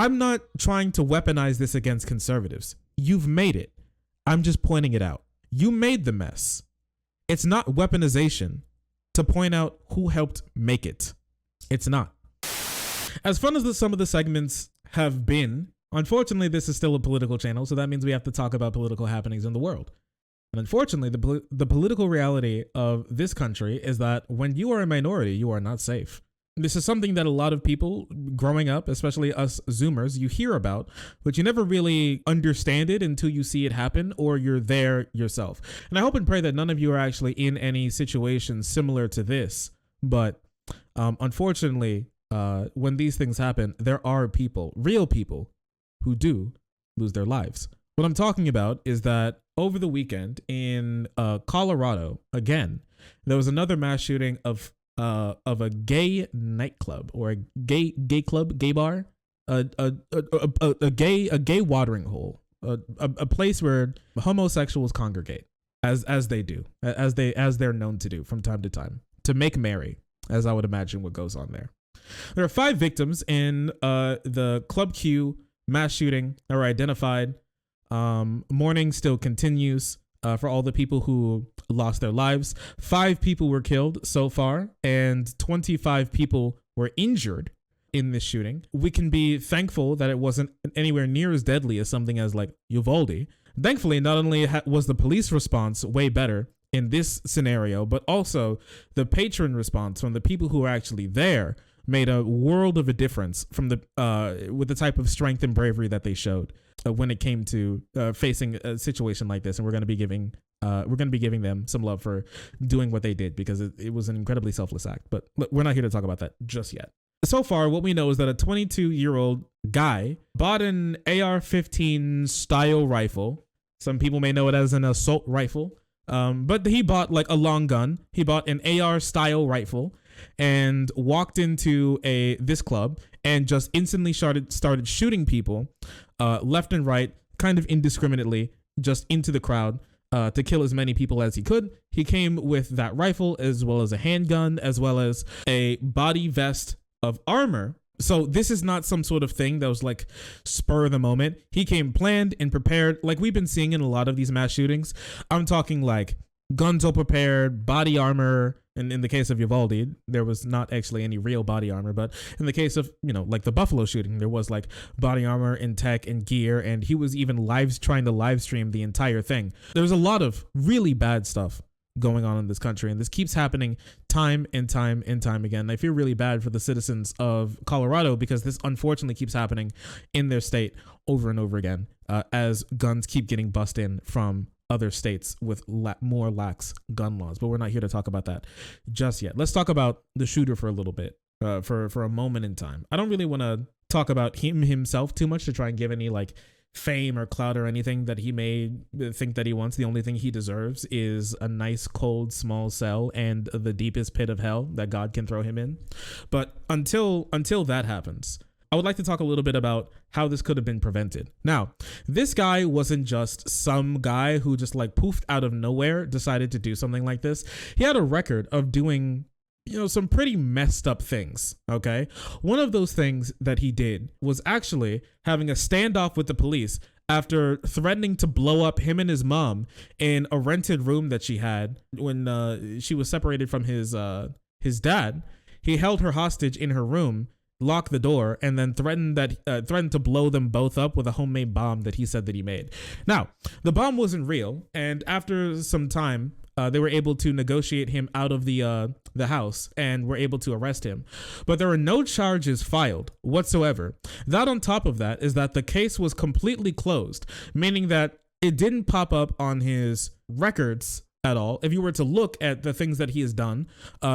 I'm not trying to weaponize this against conservatives. You've made it. I'm just pointing it out. You made the mess. It's not weaponization to point out who helped make it. It's not. As fun as some of the segments have been, unfortunately, this is still a political channel, so that means we have to talk about political happenings in the world. And unfortunately, the political reality of this country is that when you are a minority, you are not safe. This is something that a lot of people growing up, especially us Zoomers, you hear about, but you never really understand it until you see it happen or you're there yourself. And I hope and pray that none of you are actually in any situations similar to this. But unfortunately, when these things happen, there are people, real people, who do lose their lives. What I'm talking about is that over the weekend in Colorado, again, there was another mass shooting of a gay nightclub or a gay club, gay bar, a gay watering hole, a place where homosexuals congregate as they do, as they're known to do from time to time, to make merry, as I would imagine what goes on there. There are 5 victims in the Club Q mass shooting that were identified. Mourning still continues for all the people who lost their lives. 5 people were killed so far, and 25 people were injured in this shooting. We can be thankful that it wasn't anywhere near as deadly as something as like Uvalde. Thankfully, not only was the police response way better in this scenario, but also the patron response from the people who were actually there made a world of a difference from with the type of strength and bravery that they showed when it came to facing a situation like this. And we're going to be giving them some love for doing what they did, because it was an incredibly selfless act. But we're not here to talk about that just yet. So far, what we know is that a 22-year-old guy bought an AR-15 style rifle. Some people may know it as an assault rifle, but he bought like a long gun. He bought an AR style rifle and walked into this club and just instantly started shooting people left and right, kind of indiscriminately, just into the crowd to kill as many people as he could. He came with that rifle as well as a handgun, as well as a body vest of armor. So this is not some sort of thing that was like spur of the moment. He came planned and prepared, like we've been seeing in a lot of these mass shootings. I'm talking like guns all prepared, body armor. And in the case of Uvalde, there was not actually any real body armor. But in the case of, like the Buffalo shooting, there was like body armor and tech and gear. And he was even trying to live stream the entire thing. There was a lot of really bad stuff going on in this country, and this keeps happening time and time and time again. I feel really bad for the citizens of Colorado, because this unfortunately keeps happening in their state over and over again, as guns keep getting bussed in from other states with more lax gun laws. But we're not here to talk about that just yet. Let's talk about the shooter for a little bit, for a moment in time. I don't really want to talk about himself too much to try and give any like fame or clout or anything that he may think that he wants. The only thing he deserves is a nice, cold, small cell and the deepest pit of hell that God can throw him in. But until that happens, I would like to talk a little bit about how this could have been prevented. Now, this guy wasn't just some guy who just like poofed out of nowhere decided to do something like this. He had a record of doing some pretty messed up things, okay? One of those things that he did was actually having a standoff with the police after threatening to blow up him and his mom in a rented room that she had when she was separated from his dad. He held her hostage in her room, locked the door, and then threatened to blow them both up with a homemade bomb that he said that he made. Now, the bomb wasn't real, and after some time, they were able to negotiate him out of the house and were able to arrest him. But there were no charges filed whatsoever. That on top of that is that the case was completely closed, meaning that it didn't pop up on his records at all. If you were to look at the things that he has done,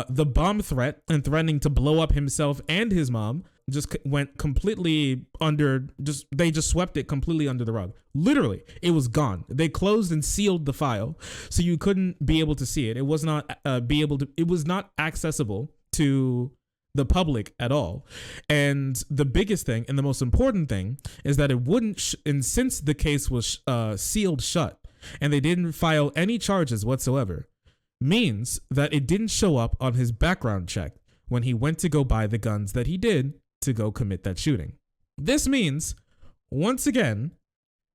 the bomb threat and threatening to blow up himself and his mom just went completely they just swept it completely under the rug. Literally, it was gone. They closed and sealed the file, so you couldn't be able to see it. It was not it was not accessible to the public at all. And the biggest thing and the most important thing is that it wouldn't, and since the case was sealed shut and they didn't file any charges whatsoever, means that it didn't show up on his background check when he went to go buy the guns that he did to go commit that shooting. This means, once again,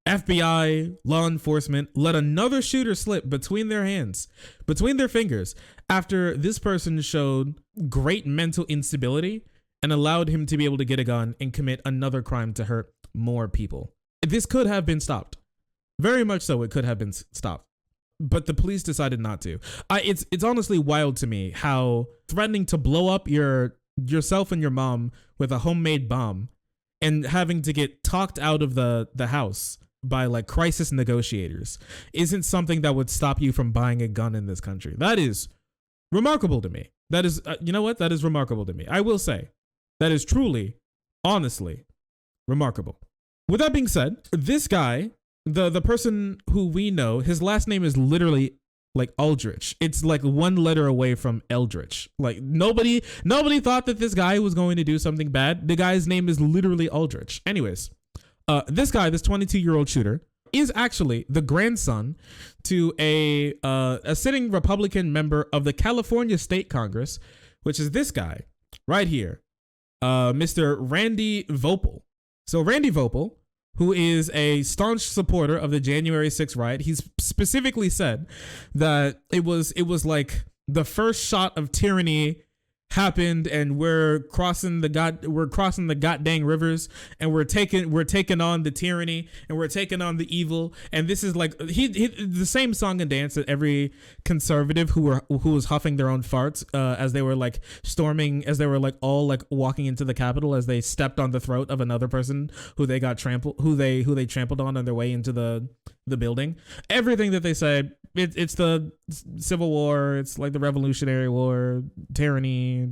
FBI, law enforcement let another shooter slip between their hands, between their fingers, after this person showed great mental instability and allowed him to be able to get a gun and commit another crime to hurt more people. This could have been stopped. Very much so, it could have been stopped. But the police decided not to. It's honestly wild to me how threatening to blow up yourself and your mom with a homemade bomb and having to get talked out of the house by like crisis negotiators isn't something that would stop you from buying a gun in this country. That is remarkable to me. That is, you know what? That is remarkable to me. I will say that is truly, honestly, remarkable. With that being said, this guy, the person who we know, his last name is literally like Aldrich. It's like one letter away from Eldritch. Like nobody thought that this guy was going to do something bad. The guy's name is literally Aldrich. Anyways, this guy, this 22-year-old shooter, is actually the grandson to a sitting Republican member of the California State Congress, which is this guy right here, Mr. Randy Vopel. So Randy Vopel, who is a staunch supporter of the January 6th riot, he's specifically said that it was like the first shot of tyranny happened and we're crossing the goddamn rivers and we're taking on the tyranny and we're taking on the evil. And this is like he the same song and dance that every conservative who was huffing their own farts as they were like storming, as they were like all like walking into the Capitol as they stepped on the throat of another person who they trampled on their way into the building. Everything that they said, it's the Civil War, it's like the Revolutionary War, tyranny,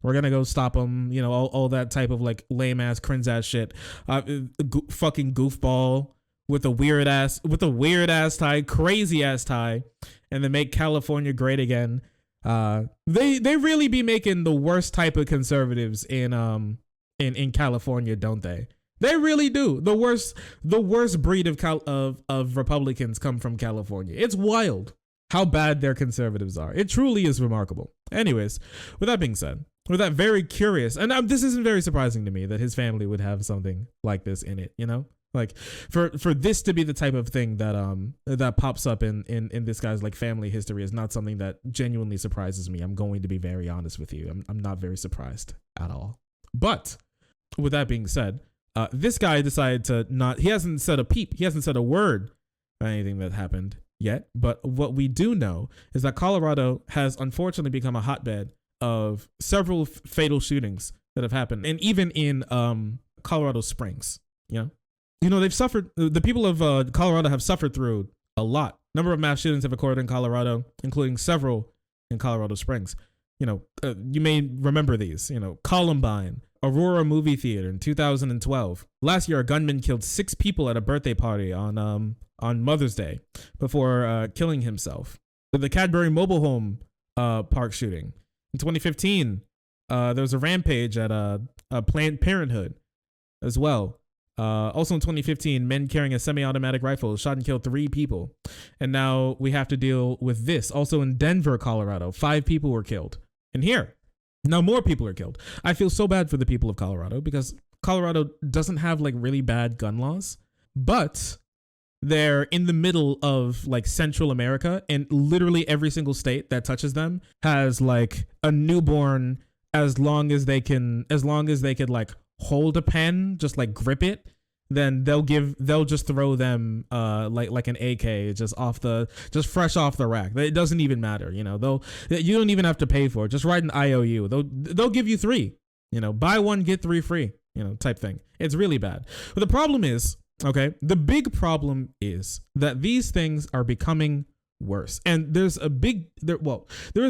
we're gonna go stop them, you know, all that type of like lame ass cringe ass shit. Fucking goofball with a weird ass tie, crazy ass tie, and then make California great again. They really be making the worst type of conservatives in California, don't they? They really do. The worst breed of Republicans come from California. It's wild how bad their conservatives are. It truly is remarkable. Anyways, with that being said, with that very curious, and this isn't very surprising to me that his family would have something like this in it, you know? Like for this to be the type of thing that pops up in this guy's like family history is not something that genuinely surprises me. I'm going to be very honest with you. I'm not very surprised at all. But with that being said, this guy decided to not, he hasn't said a peep, he hasn't said a word about anything that happened yet. But what we do know is that Colorado has unfortunately become a hotbed of several fatal shootings that have happened. And even in Colorado Springs, you know, they've suffered, the people of Colorado have suffered through a lot. Number of mass shootings have occurred in Colorado, including several in Colorado Springs. You know, you may remember these, you know, Columbine, Aurora movie theater in 2012. Last year, a gunman killed 6 people at a birthday party on Mother's Day before killing himself. The Cadbury mobile home park shooting. In 2015, there was a rampage at a Planned Parenthood as well. Also in 2015, men carrying a semi-automatic rifle shot and killed 3 people. And now we have to deal with this. Also in Denver, Colorado, 5 people were killed. And here, now more people are killed. I feel so bad for the people of Colorado because Colorado doesn't have like really bad gun laws, but they're in the middle of like Central America, and literally every single state that touches them has like a newborn as long as they can like hold a pen, just like grip it, then they'll just throw them like an AK just fresh off the rack. It doesn't even matter, you know. You don't even have to pay for it. Just write an IOU. They'll give you 3, you know, buy 1 get 3 free, you know, type thing. It's really bad. But the problem is, okay, the big problem is that these things are becoming worse. And there is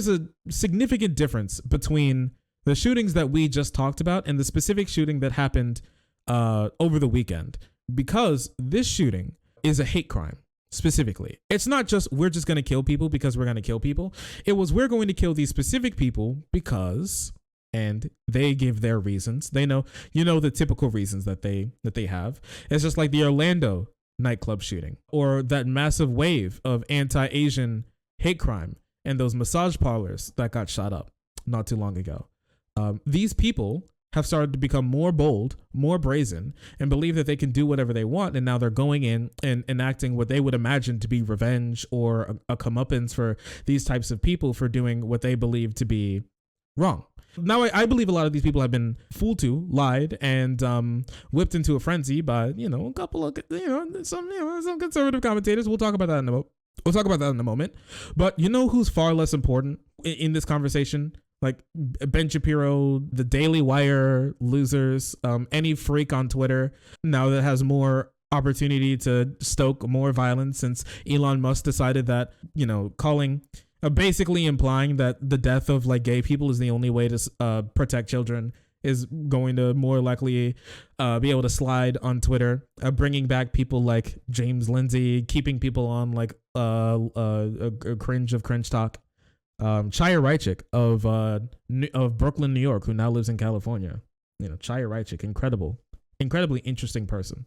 a significant difference between the shootings that we just talked about and the specific shooting that happened over the weekend, because this shooting is a hate crime. Specifically, it's not just we're just going to kill people because we're going to kill people. It was we're going to kill these specific people because, and they give their reasons. They know, you know, the typical reasons that they have. It's just like the Orlando nightclub shooting, or that massive wave of anti-Asian hate crime and those massage parlors that got shot up not too long ago. These people have started to become more bold, more brazen, and believe that they can do whatever they want. And now they're going in and enacting what they would imagine to be revenge or a comeuppance for these types of people for doing what they believe to be wrong. Now, I believe a lot of these people have been fooled to, lied, and whipped into a frenzy by, a couple of, some conservative commentators. We'll talk about that in a moment. But you know who's far less important in this conversation? Like Ben Shapiro, the Daily Wire losers, any freak on Twitter now that has more opportunity to stoke more violence since Elon Musk decided that, basically implying that the death of like gay people is the only way to protect children is going to more likely be able to slide on Twitter, bringing back people like James Lindsay, keeping people on like a cringe of cringe talk. Chaya Reichik of Brooklyn, New York, who now lives in California. Chaya Reichik, incredibly interesting person,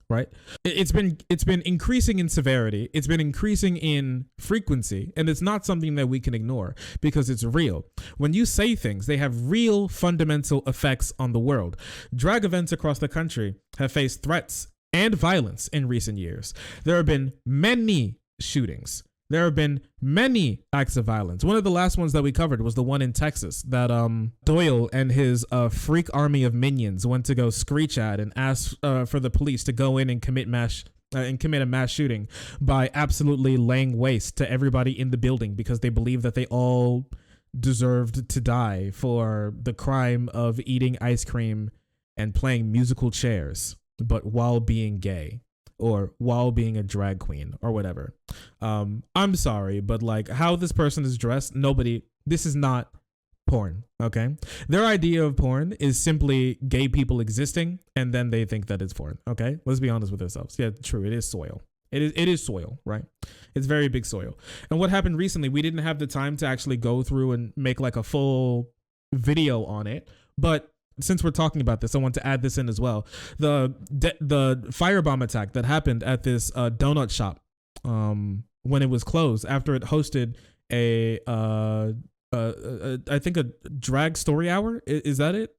right? It's been increasing in severity. It's been increasing in frequency, and it's not something that we can ignore because it's real. When you say things, they have real fundamental effects on the world. Drag events across the country have faced threats and violence in recent years. There have been many shootings. There have been many acts of violence. One of the last ones that we covered was the one in Texas that Doyle and his freak army of minions went to go screech at and ask for the police to go in and commit a mass shooting by absolutely laying waste to everybody in the building because they believed that they all deserved to die for the crime of eating ice cream and playing musical chairs, but while being gay. Or while being a drag queen or whatever. I'm sorry, but like how this person is dressed, this is not porn, okay? Their idea of porn is simply gay people existing and then they think that it's porn, okay? Let's be honest with ourselves. Yeah, true, it is soil. It is soil, right? It's very big soil. And what happened recently, we didn't have the time to actually go through and make like a full video on it, but since we're talking about this, I want to add this in as well. The firebomb attack that happened at this donut shop when it was closed after it hosted I think a drag story hour. Is that it?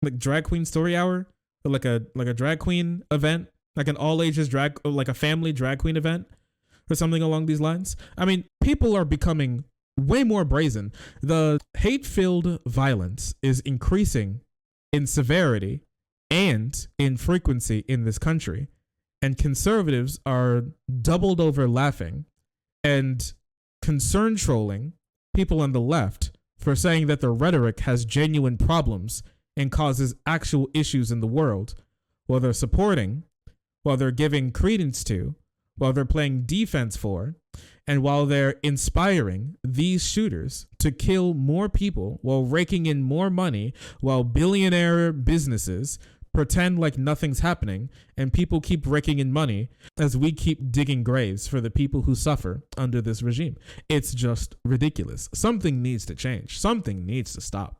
Like drag queen story hour, or like a drag queen event, like an all ages drag, like a family drag queen event, or something along these lines. I mean, people are becoming way more brazen. The hate-filled violence is increasing in severity and in frequency in this country, and conservatives are doubled over laughing and concern trolling people on the left for saying that the rhetoric has genuine problems and causes actual issues in the world, while they're supporting, while they're giving credence to, while they're playing defense for, and while they're inspiring these shooters to kill more people while raking in more money, while billionaire businesses pretend like nothing's happening and people keep raking in money as we keep digging graves for the people who suffer under this regime. It's just ridiculous. Something needs to change. Something needs to stop.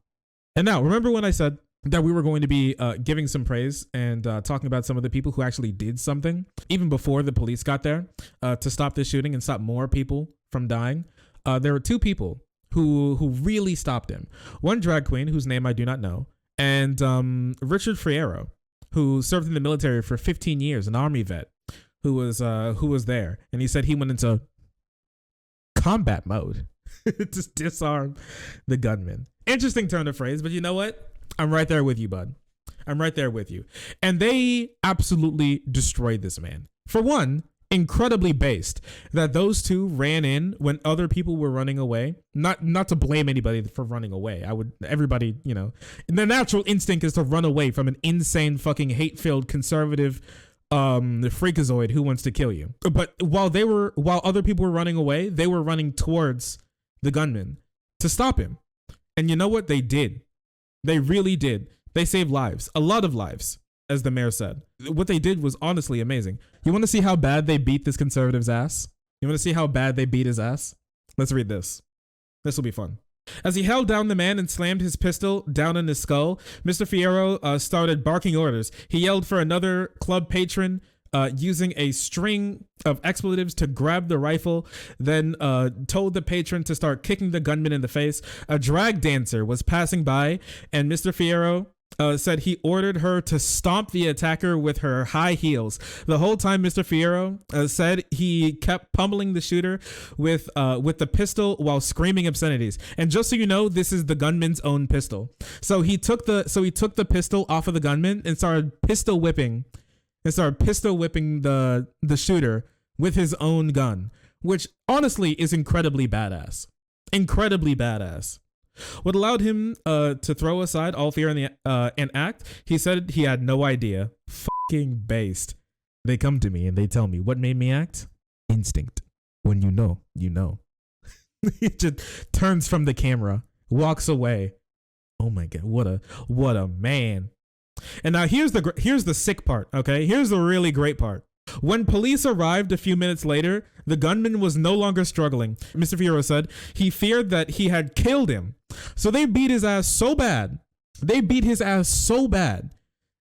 And now, remember when I said that we were going to be giving some praise and talking about some of the people who actually did something even before the police got there to stop this shooting and stop more people from dying? There were two people who really stopped him. One drag queen whose name I do not know, and Richard Fierro, who served in the military for 15 years, an army vet who was there, and he said he went into combat mode to disarm the gunman. Interesting turn of phrase, but you know what? I'm right there with you, bud. I'm right there with you. And they absolutely destroyed this man. For one, incredibly based that those two ran in when other people were running away. Not to blame anybody for running away. Everybody, the natural instinct is to run away from an insane fucking hate-filled conservative freakazoid who wants to kill you. But while other people were running away, they were running towards the gunman to stop him. And you know what? They did. They really did. They saved lives. A lot of lives, as the mayor said. What they did was honestly amazing. You want to see how bad they beat this conservative's ass? You want to see how bad they beat his ass? Let's read this. This will be fun. As he held down the man and slammed his pistol down on his skull, Mr. Fierro started barking orders. He yelled for another club patron, using a string of expletives to grab the rifle, then told the patron to start kicking the gunman in the face. A drag dancer was passing by, and Mr. Fierro said he ordered her to stomp the attacker with her high heels. The whole time, Mr. Fierro said he kept pummeling the shooter with the pistol while screaming obscenities. And just so you know, this is the gunman's own pistol. So he took the pistol off of the gunman and started pistol whipping the shooter with his own gun, which honestly is incredibly badass. Incredibly badass. What allowed him to throw aside all fear and act, he said he had no idea. Fucking based. They come to me and they tell me what made me act? Instinct. When you know, you know. He just turns from the camera, walks away. Oh my God, what a man. And now here's the sick part, okay? Here's the really great part. When police arrived a few minutes later, the gunman was no longer struggling. Mr. Fierro said he feared that he had killed him. So they beat his ass so bad. They beat his ass so bad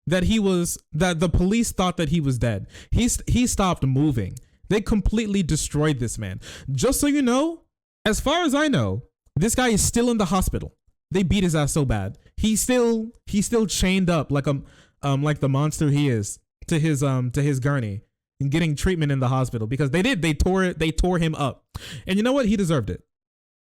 that the police thought that he was dead. He stopped moving. They completely destroyed this man. Just so you know, as far as I know, this guy is still in the hospital. They beat his ass so bad. He's still chained up like the monster he is to his gurney and getting treatment in the hospital because they tore him up. And you know what? He deserved it.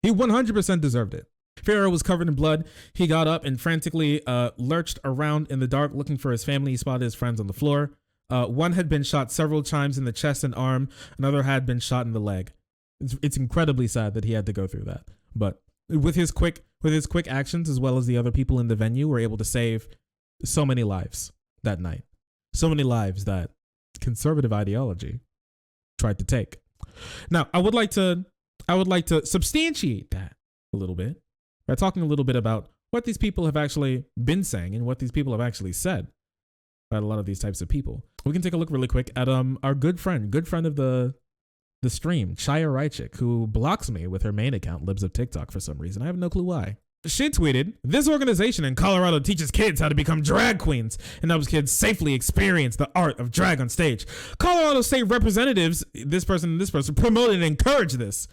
He 100% deserved it. Fierro was covered in blood. He got up and frantically lurched around in the dark looking for his family. He spotted his friends on the floor. One had been shot several times in the chest and arm. Another had been shot in the leg. It's incredibly sad that he had to go through that. But with his quick actions, as well as the other people in the venue, were able to save so many lives that night. So many lives that conservative ideology tried to take. Now, I would like to substantiate that a little bit by talking a little bit about what these people have actually been saying and what these people have actually said about a lot of these types of people. We can take a look really quick at our good friend of the stream, Chaya Reichik, who blocks me with her main account, Libs of TikTok, for some reason. I have no clue why. She tweeted, "This organization in Colorado teaches kids how to become drag queens and helps kids safely experience the art of drag on stage. Colorado state representatives, this person, promote and encourage this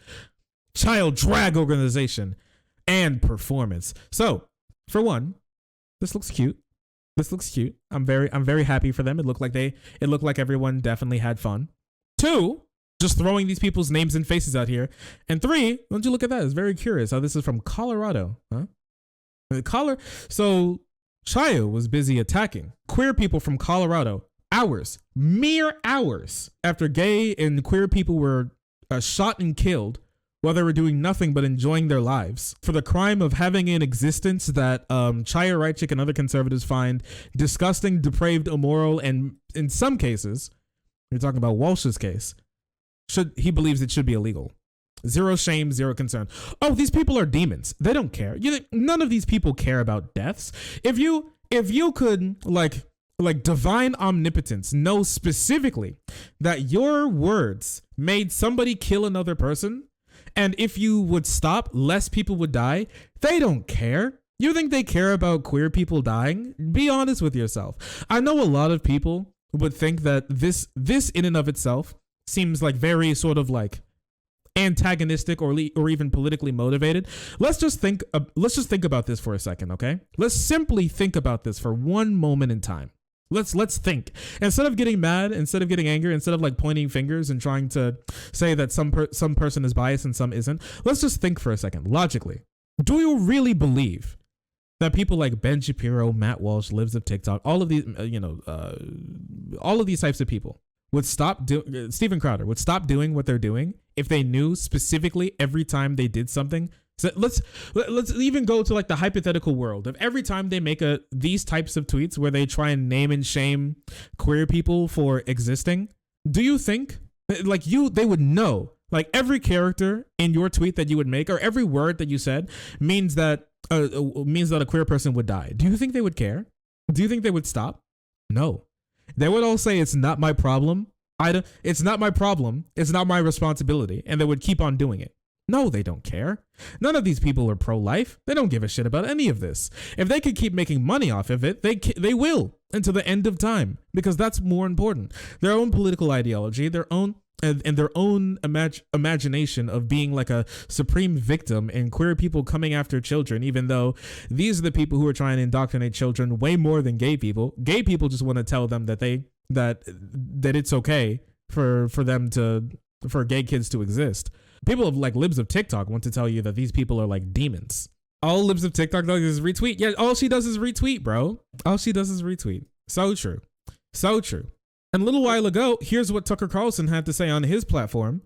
child drag organization and performance." So, for one, this looks cute. I'm very happy for them. It looked like everyone definitely had fun. Two, just throwing these people's names and faces out here. And three, don't you look at that? It's very curious how this is from Colorado, huh? So Chaya was busy attacking queer people from Colorado mere hours after gay and queer people were shot and killed while they were doing nothing but enjoying their lives for the crime of having an existence that Chaya Reichik and other conservatives find disgusting, depraved, immoral, and in some cases, you're talking about Walsh's case, he believes it should be illegal. Zero shame, zero concern. Oh, these people are demons. They don't care. None of these people care about deaths. If you could like divine omnipotence know specifically that your words made somebody kill another person, and if you would stop, less people would die, they don't care. You think they care about queer people dying? Be honest with yourself. I know a lot of people would think that this in and of itself seems like very sort of like antagonistic or even politically motivated. Let's just think about this for a second, okay? Let's simply think about this for one moment in time. Let's think. Instead of getting mad, instead of getting angry, instead of like pointing fingers and trying to say that some person is biased and some isn't, let's just think for a second. Logically, do you really believe that people like Ben Shapiro, Matt Walsh, Libs of TikTok, all of these, all of these types of people would Steven Crowder would stop doing what they're doing if they knew specifically every time they did something? So let's even go to like the hypothetical world of every time they make these types of tweets where they try and name and shame queer people for existing. Do you think they would know like every character in your tweet that you would make or every word that you said means that a queer person would die? Do you think they would care? Do you think they would stop? No. They would all say, "It's not my problem. It's not my problem. It's not my responsibility." And they would keep on doing it. No, they don't care. None of these people are pro-life. They don't give a shit about any of this. If they could keep making money off of it, they will until the end of time, because that's more important. Their own political ideology, their own and their own imagination of being like a supreme victim and queer people coming after children, even though these are the people who are trying to indoctrinate children way more than gay people. Gay people just want to tell them that that it's okay for gay kids to exist. People of like libs of TikTok want to tell you that these people are like demons. All libs of TikTok does is retweet. Yeah, all she does is retweet, bro. All she does is retweet. So true. So true. And a little while ago, here's what Tucker Carlson had to say on his platform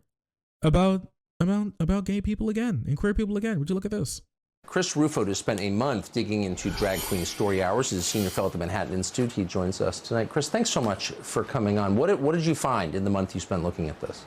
about gay people again and queer people again. Would you look at this? Chris Rufo just spent a month digging into drag queen story hours. He's a senior fellow at the Manhattan Institute. He joins us tonight. Chris, thanks so much for coming on. What did you find in the month you spent looking at this?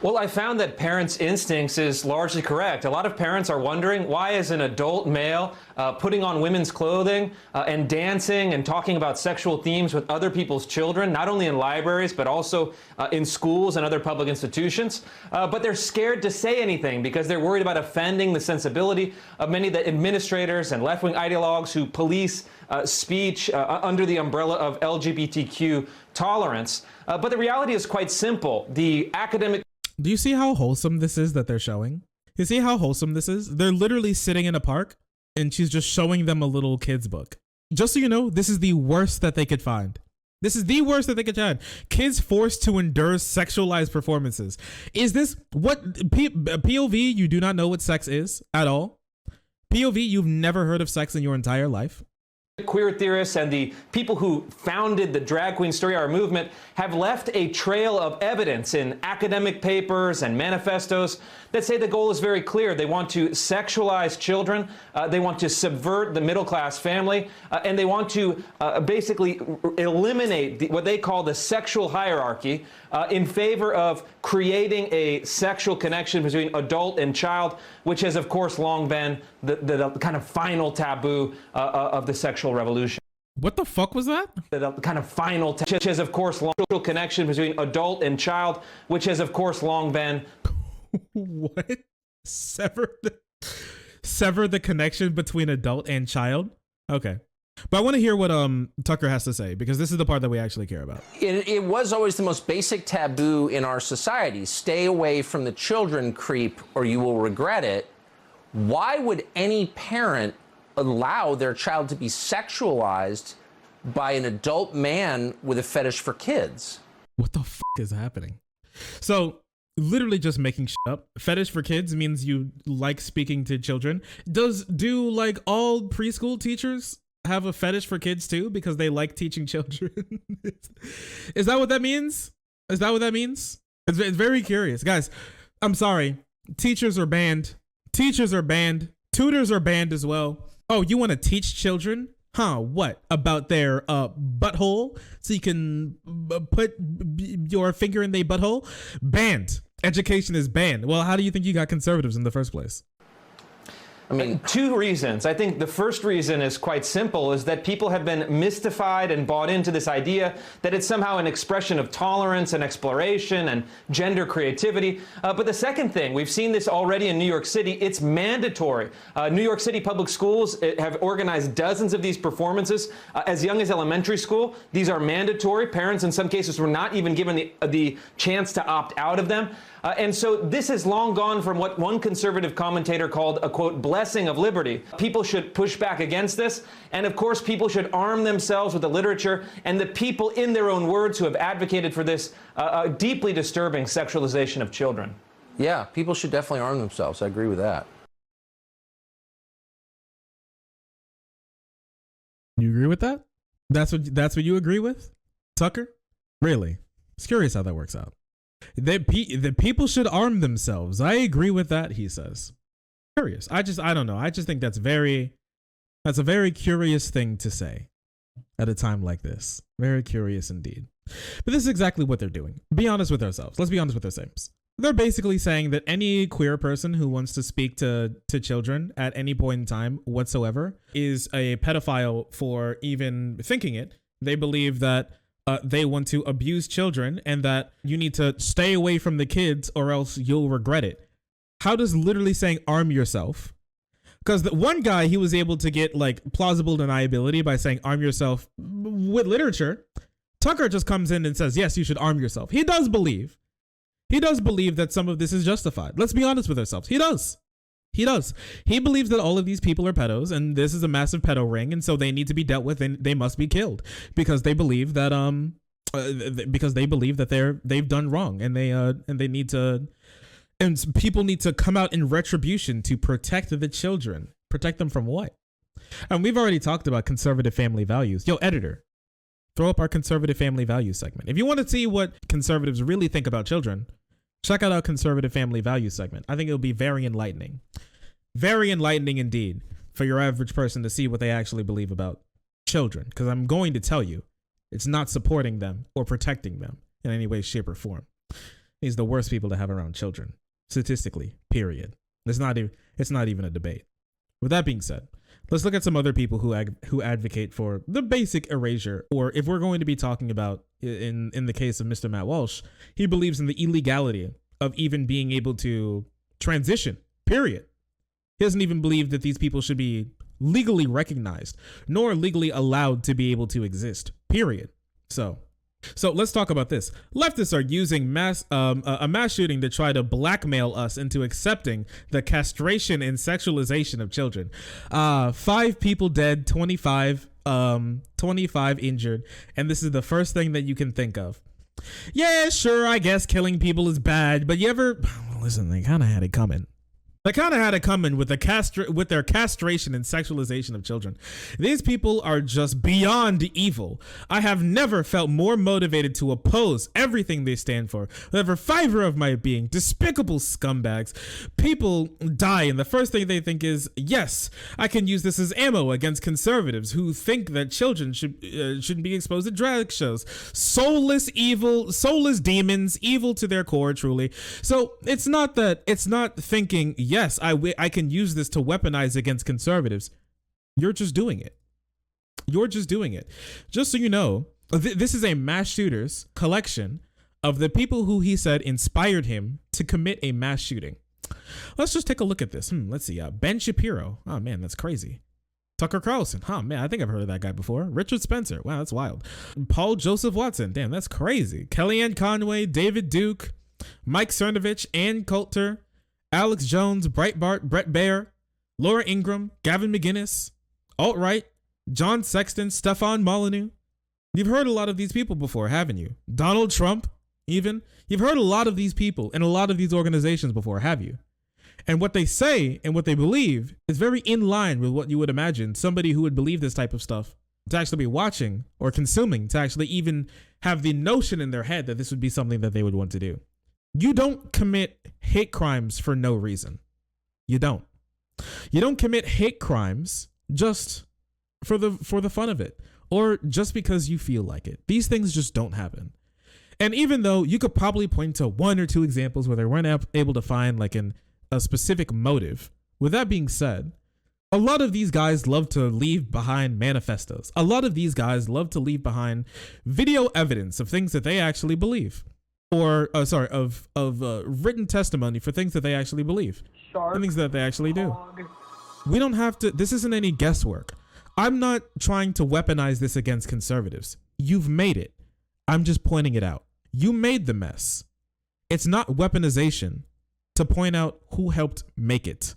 Well, I found that parents' instincts is largely correct. A lot of parents are wondering, why is an adult male putting on women's clothing and dancing and talking about sexual themes with other people's children, not only in libraries, but also in schools and other public institutions. But they're scared to say anything because they're worried about offending the sensibility of many of the administrators and left-wing ideologues who police speech under the umbrella of LGBTQ tolerance. But the reality is quite simple. The academic... Do you see how wholesome this is that they're showing? You see how wholesome this is? They're literally sitting in a park and she's just showing them a little kid's book. Just so you know, this is the worst that they could find. This is the worst that they could find. Kids forced to endure sexualized performances. Is this what POV? You do not know what sex is at all. POV, you've never heard of sex in your entire life. Queer theorists and the people who founded the drag queen story hour movement have left a trail of evidence in academic papers and manifestos that say the goal is very clear. They want to sexualize children, they want to subvert the middle class family, and they want to basically eliminate what they call the sexual hierarchy in favor of creating a sexual connection between adult and child, which has of course long been the kind of final taboo of the sexual revolution. What the fuck was that? The kind of final which has of course long connection between adult and child, which has of course long been... What? Sever the connection between adult and child? Okay. But I want to hear what Tucker has to say, because this is the part that we actually care about. It was always the most basic taboo in our society. Stay away from the children, creep, or you will regret it. Why would any parent allow their child to be sexualized by an adult man with a fetish for kids? What the fuck is happening? So, literally just making shit up. Fetish for kids means you like speaking to children. Do like all preschool teachers have a fetish for kids too because they like teaching children? Is that what that means? Is that what that means? It's very curious. Guys, I'm sorry. Teachers are banned. Teachers are banned. Tutors are banned as well. Oh, you want to teach children? Huh, what? About their butthole? So you can put your finger in their butthole? Banned. Education is banned. Well, how do you think you got conservatives in the first place? I mean, two reasons. I think the first reason is quite simple, is that people have been mystified and bought into this idea that it's somehow an expression of tolerance and exploration and gender creativity. But the second thing, we've seen this already in New York City, it's mandatory. New York City public schools have organized dozens of these performances as young as elementary school. These are mandatory. Parents in some cases were not even given the chance to opt out of them. And so this has long gone from what one conservative commentator called a, quote, blessing of liberty. People should push back against this. And of course, people should arm themselves with the literature and the people in their own words who have advocated for this deeply disturbing sexualization of children. Yeah, people should definitely arm themselves. I agree with that. You agree with that? That's what you agree with, Tucker? Really? It's curious how that works out. The people should arm themselves. I agree with that, he says. Curious. I don't know. I just think that's a very curious thing to say at a time like this. Very curious indeed. But this is exactly what they're doing. Be honest with ourselves. Let's be honest with ourselves. They're basically saying that any queer person who wants to speak to children at any point in time whatsoever is a pedophile for even thinking it. They believe that they want to abuse children and that you need to stay away from the kids or else you'll regret it. How does literally saying arm yourself? Because the one guy, he was able to get like plausible deniability by saying arm yourself with literature. Tucker just comes in and says, yes, you should arm yourself. He does believe that some of this is justified. Let's be honest with ourselves. He does. He believes that all of these people are pedos and this is a massive pedo ring, and so they need to be dealt with and they must be killed because they believe that they've done wrong, and they need to, and people need to come out in retribution to protect the children. Protect them from what? And we've already talked about conservative family values. Yo, editor, throw up our conservative family values segment. If you want to see what conservatives really think about children, check out our conservative family values segment. I think it'll be very enlightening. Very enlightening indeed for your average person to see what they actually believe about children. Because I'm going to tell you, it's not supporting them or protecting them in any way, shape, or form. These are the worst people to have around children, statistically, period. It's not even a debate. With that being said, let's look at some other people who advocate for the basic erasure, or if we're going to be talking about, in the case of Mr. Matt Walsh, he believes in the illegality of even being able to transition, period. He doesn't even believe that these people should be legally recognized, nor legally allowed to be able to exist, period. So let's talk about this. Leftists are using a mass shooting to try to blackmail us into accepting the castration and sexualization of children. 5 people dead, 25 injured, and this is the first thing that you can think of. Yeah, sure, I guess killing people is bad, but listen, they kind of had it coming. They kind of had it coming with their castration and sexualization of children. These people are just beyond evil. I have never felt more motivated to oppose everything they stand for. With every fiber of my being, despicable scumbags. People die, and the first thing they think is, yes, I can use this as ammo against conservatives who think that children shouldn't be exposed to drag shows. Soulless demons, evil to their core, truly. So it's not thinking, yes, I can use this to weaponize against conservatives. You're just doing it. Just so you know, this is a mass shooters collection of the people who he said inspired him to commit a mass shooting. Let's just take a look at this. Let's see. Ben Shapiro. Oh, man, that's crazy. Tucker Carlson. Oh, man, I think I've heard of that guy before. Richard Spencer. Wow, that's wild. Paul Joseph Watson. Damn, that's crazy. Kellyanne Conway, David Duke, Mike Cernovich, Ann Coulter, Alex Jones, Breitbart, Brett Baer, Laura Ingraham, Gavin McInnes, alt-right, John Sexton, Stefan Molyneux. You've heard a lot of these people before, haven't you? Donald Trump, even. You've heard a lot of these people and a lot of these organizations before, have you? And what they say and what they believe is very in line with what you would imagine somebody who would believe this type of stuff to actually be watching or consuming, to actually even have the notion in their head that this would be something that they would want to do. You don't commit hate crimes for no reason. You don't commit hate crimes just for the fun of it, or just because you feel like it. These things just don't happen. And even though you could probably point to 1 or 2 examples where they weren't able to find like a specific motive, with that being said, a lot of these guys love to leave behind manifestos. A lot of these guys love to leave behind video evidence of things that they actually believe. Or written testimony for things that they actually believe. And things that they actually do. We don't have to, this isn't any guesswork. I'm not trying to weaponize this against conservatives. You've made it. I'm just pointing it out. You made the mess. It's not weaponization to point out who helped make it.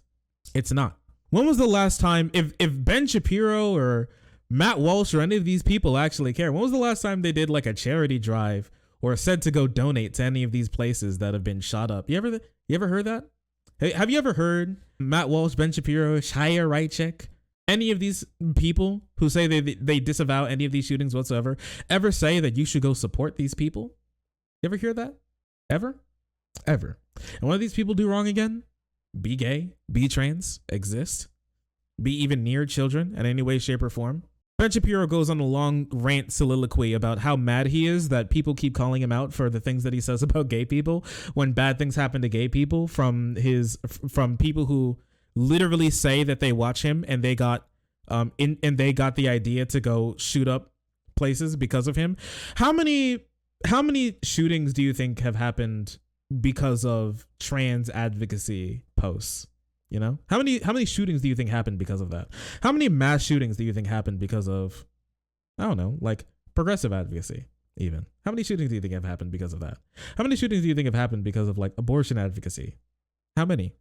It's not. When was the last time, if Ben Shapiro or Matt Walsh or any of these people actually care, when was the last time they did like a charity drive or said to go donate to any of these places that have been shot up? You ever heard that? Hey, have you ever heard Matt Walsh, Ben Shapiro, Shia Reichek, any of these people who say they disavow any of these shootings whatsoever, ever say that you should go support these people? You ever hear that? Ever? And one of these people do wrong again? Be gay, be trans, exist, be even near children in any way, shape, or form. Ben Shapiro goes on a long rant soliloquy about how mad he is that people keep calling him out for the things that he says about gay people when bad things happen to gay people from people who literally say that they watch him and they got the idea to go shoot up places because of him. How many shootings do you think have happened because of trans advocacy posts? You know, how many shootings do you think happened because of that? How many mass shootings do you think happened because of, I don't know, like progressive advocacy? even? How many shootings do you think have happened because of that? How many shootings do you think have happened because of like abortion advocacy? How many?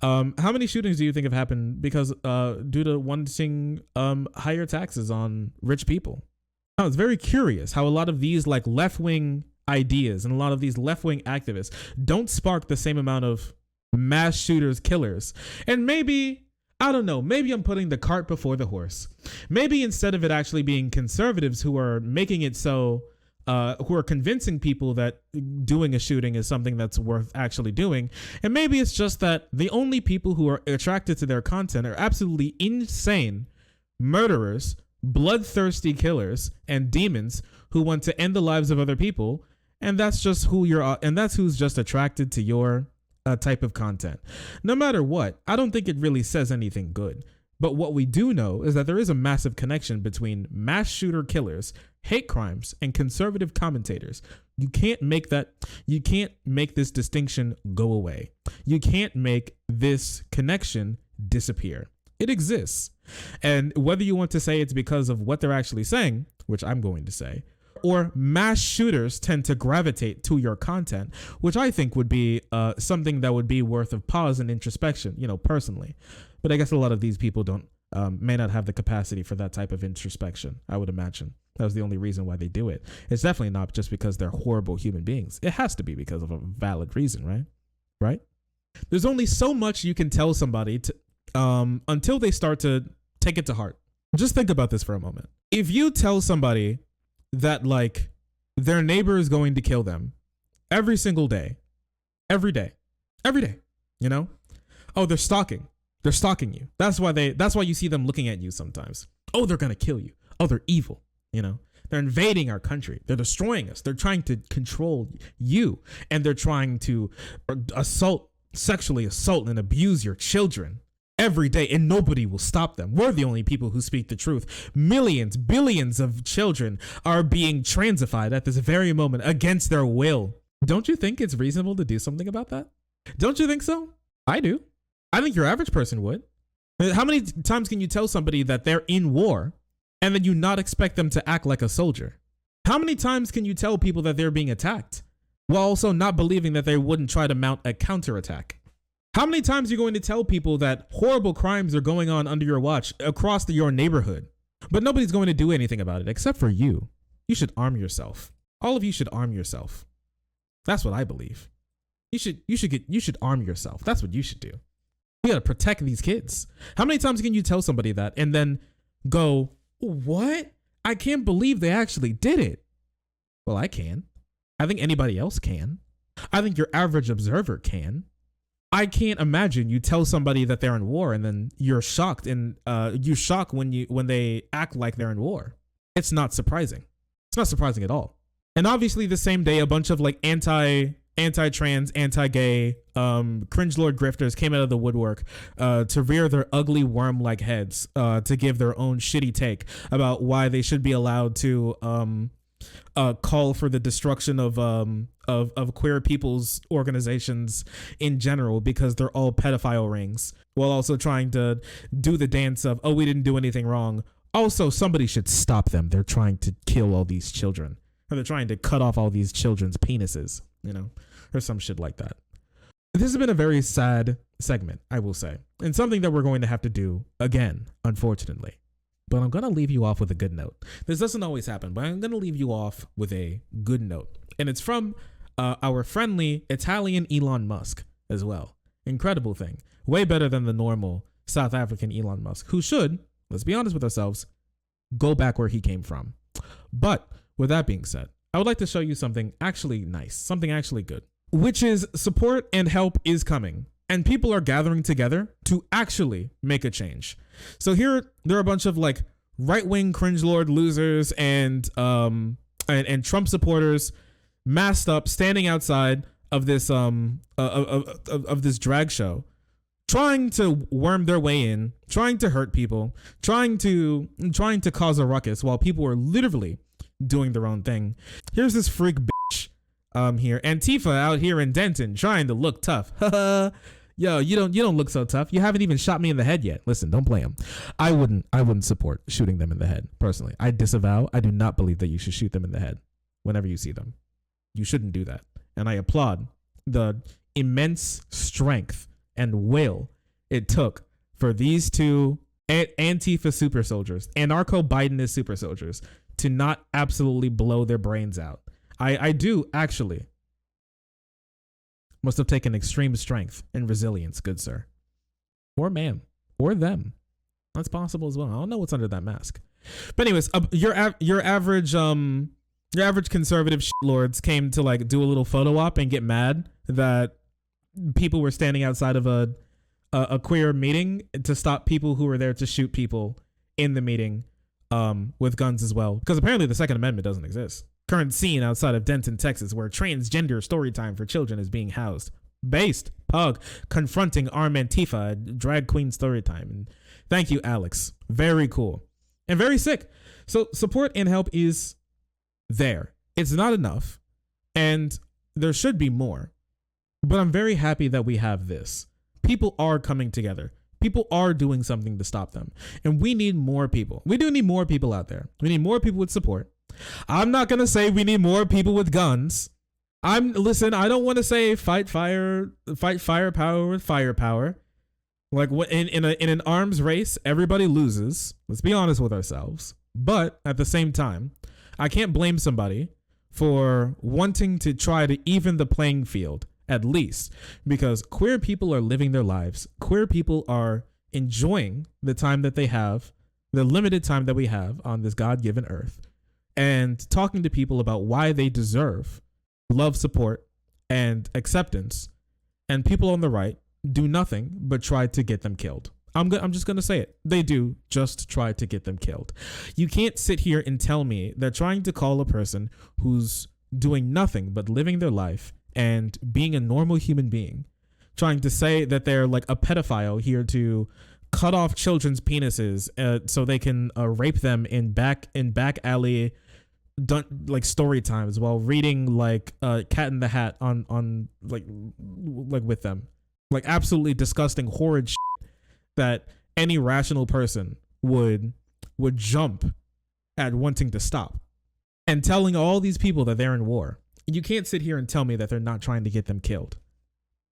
How many shootings do you think have happened because due to wanting higher taxes on rich people? I was very curious how a lot of these like left-wing ideas and a lot of these left-wing activists don't spark the same amount of mass shooters, killers. And maybe, I don't know, maybe I'm putting the cart before the horse. Maybe instead of it actually being conservatives who are making it so, who are convincing people that doing a shooting is something that's worth actually doing. And maybe it's just that the only people who are attracted to their content are absolutely insane murderers, bloodthirsty killers, and demons who want to end the lives of other people. And that's just who you're, and that's who's just attracted to your type of content. No matter what, I don't think it really says anything good. But what we do know is that there is a massive connection between mass shooter killers, hate crimes, and conservative commentators. You can't make this distinction go away. You can't make this connection disappear. It exists. And whether you want to say it's because of what they're actually saying, which I'm going to say, or mass shooters tend to gravitate to your content, which I think would be something that would be worth of pause and introspection, personally. But I guess a lot of these people may not have the capacity for that type of introspection, I would imagine. That was the only reason why they do it. It's definitely not just because they're horrible human beings. It has to be because of a valid reason, right? Right? There's only so much you can tell somebody to, until they start to take it to heart. Just think about this for a moment. If you tell somebody that like their neighbor is going to kill them every single day, every day, oh, they're stalking you. That's why you see them looking at you sometimes. Oh, they're going to kill you. Oh, they're evil. They're invading our country. They're destroying us. They're trying to control you, and they're trying to sexually assault and abuse your children every day, and nobody will stop them. We're the only people who speak the truth. Millions, billions of children are being transified at this very moment against their will. Don't you think it's reasonable to do something about that? Don't you think so? I do. I think your average person would. How many times can you tell somebody that they're in war and then you not expect them to act like a soldier? How many times can you tell people that they're being attacked while also not believing that they wouldn't try to mount a counterattack? How many times are you going to tell people that horrible crimes are going on under your watch across your neighborhood, but nobody's going to do anything about it except for you? You should arm yourself. All of you should arm yourself. That's what I believe. You should arm yourself. That's what you should do. You got to protect these kids. How many times can you tell somebody that and then go, what? I can't believe they actually did it. Well, I can. I think anybody else can. I think your average observer can. I can't imagine you tell somebody that they're in war and then you're shocked and you shock when they act like they're in war. It's not surprising. It's not surprising at all. And obviously the same day, a bunch of like anti-trans, anti-gay, cringe lord grifters came out of the woodwork to rear their ugly worm-like heads to give their own shitty take about why they should be allowed to call for the destruction of queer people's organizations in general because they're all pedophile rings, while also trying to do the dance of, oh, we didn't do anything wrong. Also, somebody should stop them. They're trying to kill all these children, or they're trying to cut off all these children's penises, or some shit like that. This has been a very sad segment, I will say, and something that we're going to have to do again, unfortunately. But I'm going to leave you off with a good note. This doesn't always happen, but I'm going to leave you off with a good note. And it's from our friendly Italian Elon Musk as well. Incredible thing. Way better than the normal South African Elon Musk, who should, let's be honest with ourselves, go back where he came from. But with that being said, I would like to show you something actually nice, something actually good, which is support and help is coming. And people are gathering together to actually make a change. So here, there are a bunch of like right-wing cringe lord losers and Trump supporters masked up, standing outside of this of this drag show, trying to worm their way in, trying to hurt people, trying to cause a ruckus while people are literally doing their own thing. Here's this freak bitch here, Antifa out here in Denton trying to look tough. Yo, you don't look so tough. You haven't even shot me in the head yet. Listen, don't play them. I wouldn't support shooting them in the head personally. I disavow. I do not believe that you should shoot them in the head whenever you see them. You shouldn't do that. And I applaud the immense strength and will it took for these two Antifa super soldiers, anarcho-Bidenist super soldiers, to not absolutely blow their brains out. I do actually. Must have taken extreme strength and resilience, good sir. Or ma'am. Or them. That's possible as well. I don't know what's under that mask. But anyways, your average conservative shitlords came to like do a little photo op and get mad that people were standing outside of a queer meeting to stop people who were there to shoot people in the meeting with guns as well. Because apparently the Second Amendment doesn't exist. Current scene outside of Denton, Texas, where transgender story time for children is being housed. Based pug confronting armed Antifa, drag queen story time. And thank you, Alex. Very cool and very sick. So support and help is there. It's not enough, and there should be more. But I'm very happy that we have this. People are coming together. People are doing something to stop them, and we need more people. We do need more people out there. We need more people with support. I'm not gonna say we need more people with guns. I don't want to say fight firepower with firepower. Like what in an arms race, everybody loses. Let's be honest with ourselves. But at the same time, I can't blame somebody for wanting to try to even the playing field, at least, because queer people are living their lives. Queer people are enjoying the time that they have, the limited time that we have on this God-given earth, and talking to people about why they deserve love, support, and acceptance. And people on the right do nothing but try to get them killed. I'm just going to say it. They do just try to get them killed. You can't sit here and tell me that trying to call a person who's doing nothing but living their life and being a normal human being, trying to say that they're like a pedophile here to cut off children's penises so they can rape them in back alley like story times while reading like Cat in the Hat on like with them, like absolutely disgusting, horrid shit that any rational person would jump at wanting to stop, and telling all these people that they're in war. You can't sit here and tell me that they're not trying to get them killed.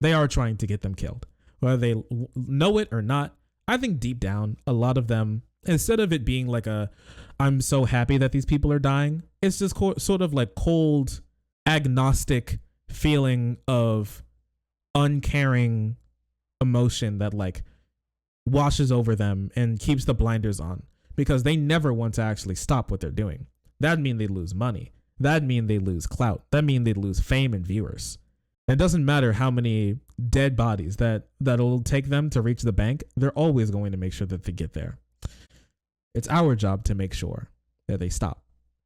They are trying to get them killed, whether they know it or not. I think deep down, a lot of them, instead of it being like I'm so happy that these people are dying, it's just sort of like cold, agnostic feeling of uncaring emotion that like washes over them and keeps the blinders on, because they never want to actually stop what they're doing. That'd mean they lose money. That'd mean they lose clout. That'd mean they lose fame and viewers. It doesn't matter how many dead bodies that'll take them to reach the bank. They're always going to make sure that they get there. It's our job to make sure that they stop.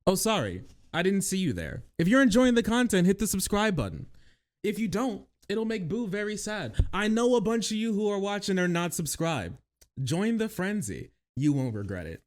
Oh, sorry. I didn't see you there. If you're enjoying the content, hit the subscribe button. If you don't, it'll make Boo very sad. I know a bunch of you who are watching are not subscribed. Join the frenzy. You won't regret it.